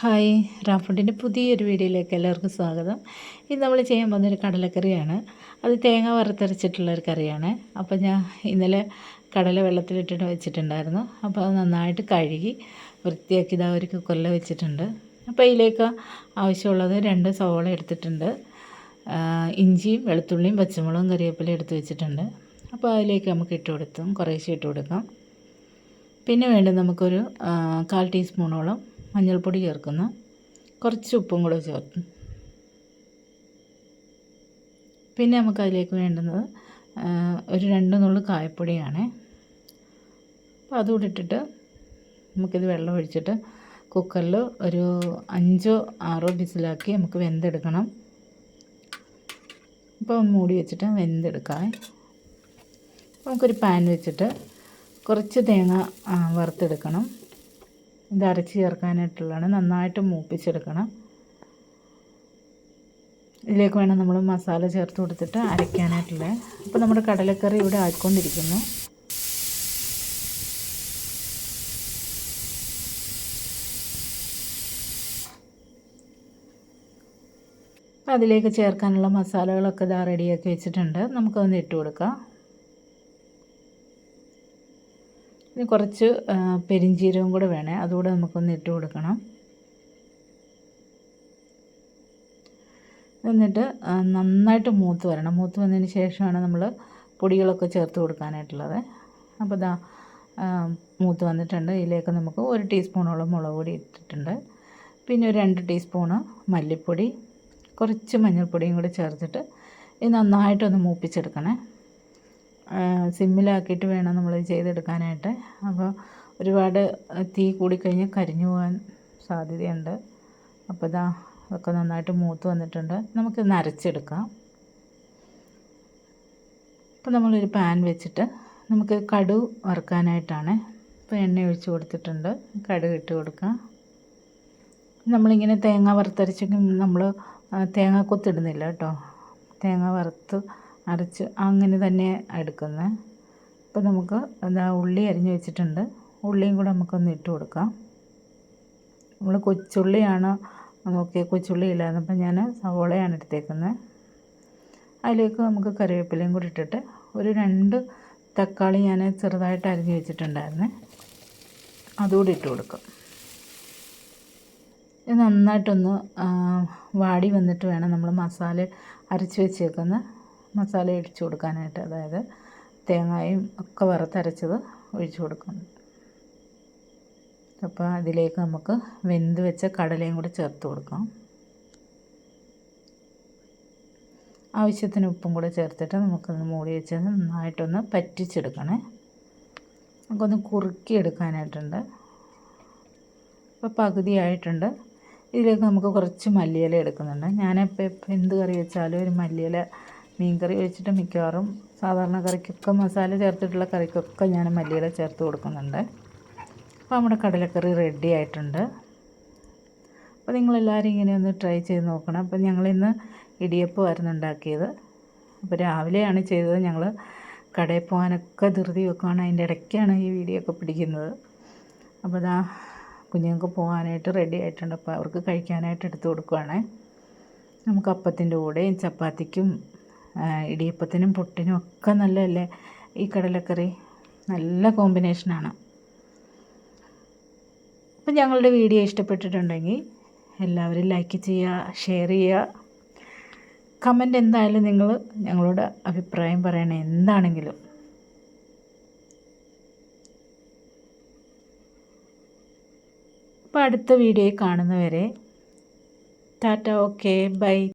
Hi, റാഫുഡിൻ്റെ പുതിയൊരു വീഡിയോയിലേക്ക് എല്ലാവർക്കും സ്വാഗതം. ഇത് നമ്മൾ ചെയ്യാൻ പോകുന്നൊരു കടലക്കറിയാണ്. അത് തേങ്ങ വറുത്തരച്ചിട്ടുള്ളൊരു കറിയാണ്. അപ്പോൾ ഞാൻ ഇന്നലെ കടല വെള്ളത്തിലിട്ടിട്ട് വെച്ചിട്ടുണ്ടായിരുന്നു. അപ്പോൾ അത് നന്നായിട്ട് കഴുകി വൃത്തിയാക്കി ഇതാ ഒരു കുക്കറിൽ വെച്ചിട്ടുണ്ട്. അപ്പോൾ ഇതിലേക്ക് ആവശ്യമുള്ളത് 2 സവോള എടുത്തിട്ടുണ്ട്, ഇഞ്ചിയും വെളുത്തുള്ളിയും പച്ചമുളകും കറിവേപ്പിലയും എടുത്ത് വെച്ചിട്ടുണ്ട്. അപ്പോൾ അതിലേക്ക് നമുക്ക് കുറേശ്ശെ ഇട്ട് കൊടുക്കാം. പിന്നെ വേണ്ടത് നമുക്കൊരു 1/4 ടീസ്പൂണോളം മഞ്ഞൾപ്പൊടി ചേർക്കുന്നു, കുറച്ച് ഉപ്പും കൂടെ ചേർക്കും. പിന്നെ നമുക്കതിലേക്ക് വേണ്ടുന്നത് ഒരു 2 നുള്ളു കായപ്പൊടിയാണ്. അപ്പോൾ അതുകൂടി ഇട്ടിട്ട് നമുക്കിത് വെള്ളം ഒഴിച്ചിട്ട് കുക്കറിൽ ഒരു 5 6 വിസിലാക്കി നമുക്ക് വെന്തെടുക്കണം. അപ്പോൾ മൂടി വെച്ചിട്ട് വെന്തെടുക്കാം. നമുക്കൊരു പാൻ വെച്ചിട്ട് കുറച്ച് തേങ്ങ വറുത്തെടുക്കണം. ഇത് അരച്ച് ചേർക്കാനായിട്ടുള്ളതാണ്. നന്നായിട്ട് മൂപ്പിച്ചെടുക്കണം. ഇതിലേക്ക് വേണം നമ്മൾ മസാല ചേർത്ത് കൊടുത്തിട്ട് അരയ്ക്കാനായിട്ടുള്ളത്. അപ്പോൾ നമ്മുടെ കടലക്കറി ഇവിടെ ആയിക്കൊണ്ടിരിക്കുന്നു. അതിലേക്ക് ചേർക്കാനുള്ള മസാലകളൊക്കെ ഇതാ റെഡിയാക്കി വെച്ചിട്ടുണ്ട്. നമുക്കതൊന്ന് ഇട്ട് കൊടുക്കാം. ഇനി കുറച്ച് പെരിഞ്ചീരകം കൂടെ വേണേ, അതുകൂടെ നമുക്കൊന്ന് ഇട്ട് കൊടുക്കണം. എന്നിട്ട് നന്നായിട്ട് മൂത്ത് വരണം. മൂത്ത് വന്നതിന് ശേഷമാണ് നമ്മൾ പൊടികളൊക്കെ ചേർത്ത് കൊടുക്കാനായിട്ടുള്ളത്. അപ്പോൾ ഇതാ മൂത്ത് വന്നിട്ടുണ്ട്. ഇതിലേക്ക് നമുക്ക് 1 ടീസ്പൂണോളം മുളക് പൊടി ഇട്ടിട്ടുണ്ട്. പിന്നെ ഒരു 2 ടീസ്പൂണ് മല്ലിപ്പൊടി, കുറച്ച് മഞ്ഞൾപ്പൊടിയും കൂടി ചേർത്തിട്ട് ഇത് നന്നായിട്ടൊന്ന് മൂപ്പിച്ചെടുക്കണേ. സിമ്മിലാക്കിയിട്ട് വേണം നമ്മൾ ചെയ്തെടുക്കാനായിട്ട്. അപ്പോൾ ഒരുപാട് തീ കൂടിക്കഴിഞ്ഞാൽ കരിഞ്ഞു പോകാൻ സാധ്യതയുണ്ട്. അപ്പോൾ ഇതാ അതൊക്കെ നന്നായിട്ട് മൂത്ത് വന്നിട്ടുണ്ട്. നമുക്കിത് അരച്ചെടുക്കാം. അപ്പോൾ നമ്മളൊരു പാൻ വെച്ചിട്ട് നമുക്ക് കടുക് വറുക്കാനായിട്ടാണ്. ഇപ്പോൾ എണ്ണ ഒഴിച്ച് കൊടുത്തിട്ടുണ്ട്. കടുക് ഇട്ട് കൊടുക്കാം. നമ്മളിങ്ങനെ തേങ്ങ വറുത്തരച്ചെങ്കിൽ നമ്മൾ തേങ്ങ കൊത്തിടുന്നില്ല കേട്ടോ. തേങ്ങ വറുത്ത് അരച്ച് അങ്ങനെ തന്നെ എടുക്കുന്നത്. അപ്പോൾ നമുക്ക് എന്താ ഉള്ളി അരിഞ്ഞ് വെച്ചിട്ടുണ്ട്. ഉള്ളിയും കൂടെ നമുക്കൊന്ന് ഇട്ട് കൊടുക്കാം. നമ്മൾ കൊച്ചുള്ളിയാണ് നോക്കിയത്, കൊച്ചുള്ളി ഇല്ലായിരുന്നു. അപ്പം ഞാൻ സവോളയാണ് എടുത്തേക്കുന്നത്. അതിലേക്ക് നമുക്ക് കറിവേപ്പിലയും കൂടി ഇട്ടിട്ട് ഒരു 2 തക്കാളി ഞാൻ ചെറുതായിട്ട് അരിഞ്ഞ് വെച്ചിട്ടുണ്ടായിരുന്നു, അതുകൂടി ഇട്ട് കൊടുക്കും. ഇത് നന്നായിട്ടൊന്ന് വാടി വന്നിട്ട് വേണം നമ്മൾ മസാല അരച്ച് വെച്ചേക്കുന്ന മസാല ഒഴിച്ച് കൊടുക്കാനായിട്ട്. അതായത് തേങ്ങയും ഒക്കെ വറുത്തരച്ചത് ഒഴിച്ച് കൊടുക്കണം. അപ്പോൾ അതിലേക്ക് നമുക്ക് വെന്ത് വെച്ച കടലയും കൂടി ചേർത്ത് കൊടുക്കാം. ആവശ്യത്തിന് ഉപ്പും കൂടെ ചേർത്തിട്ട് നമുക്കൊന്ന് മൂടി വെച്ച് നന്നായിട്ടൊന്ന് പറ്റിച്ചെടുക്കണേ. നമുക്കൊന്ന് കുറുക്കി എടുക്കാനായിട്ടുണ്ട്. അപ്പോൾ പകുതി ആയിട്ടുണ്ട്. ഇതിലേക്ക് നമുക്ക് കുറച്ച് മല്ലിയില എടുക്കുന്നുണ്ട്. ഞാനിപ്പോൾ എന്ത് കറി വെച്ചാലും ഒരു മല്ലിയില, മീൻ കറി വെച്ചിട്ട് മിക്കവാറും സാധാരണ കറിക്കൊക്കെ മസാല ചേർത്തിട്ടുള്ള കറിക്കൊക്കെ ഞാൻ മല്ലിയില ചേർത്ത് കൊടുക്കുന്നുണ്ട്. അപ്പോൾ നമ്മുടെ കടലക്കറി റെഡി ആയിട്ടുണ്ട്. അപ്പോൾ നിങ്ങളെല്ലാവരും ഇങ്ങനെ ഒന്ന് ട്രൈ ചെയ്ത് നോക്കണം. അപ്പോൾ ഞങ്ങളിന്ന് ഇടിയപ്പമായിരുന്നു ഉണ്ടാക്കിയത്. അപ്പോൾ രാവിലെയാണ് ചെയ്തത്. ഞങ്ങൾ കടയിൽ പോകാനൊക്കെ ധൃതി വെക്കുകയാണ്. അതിൻ്റെ ഇടയ്ക്കാണ് ഈ വീഡിയോ ഒക്കെ പിടിക്കുന്നത്. അപ്പോൾ ഇതാ കുഞ്ഞുങ്ങൾക്ക് പോകാനായിട്ട് റെഡി ആയിട്ടുണ്ട്. അപ്പോൾ അവർക്ക് കഴിക്കാനായിട്ട് എടുത്ത് കൊടുക്കുകയാണ്. നമുക്ക് അപ്പത്തിൻ്റെ കൂടെയും ചപ്പാത്തിക്കും ഇടിയപ്പത്തിനും പുട്ടിനും ഒക്കെ നല്ലതല്ലേ ഈ കടലക്കറി. നല്ല കോമ്പിനേഷനാണ്. അപ്പം ഞങ്ങളുടെ വീഡിയോ ഇഷ്ടപ്പെട്ടിട്ടുണ്ടെങ്കിൽ എല്ലാവരും ലൈക്ക് ചെയ്യുക, ഷെയർ ചെയ്യുക, കമൻറ്റ് എന്തായാലും നിങ്ങൾ ഞങ്ങളോട് അഭിപ്രായം പറയണേ എന്താണെങ്കിലും. അപ്പോൾ അടുത്ത വീഡിയോയിൽ കാണുന്നവരെ ടാറ്റ, ഓക്കെ, ബൈ.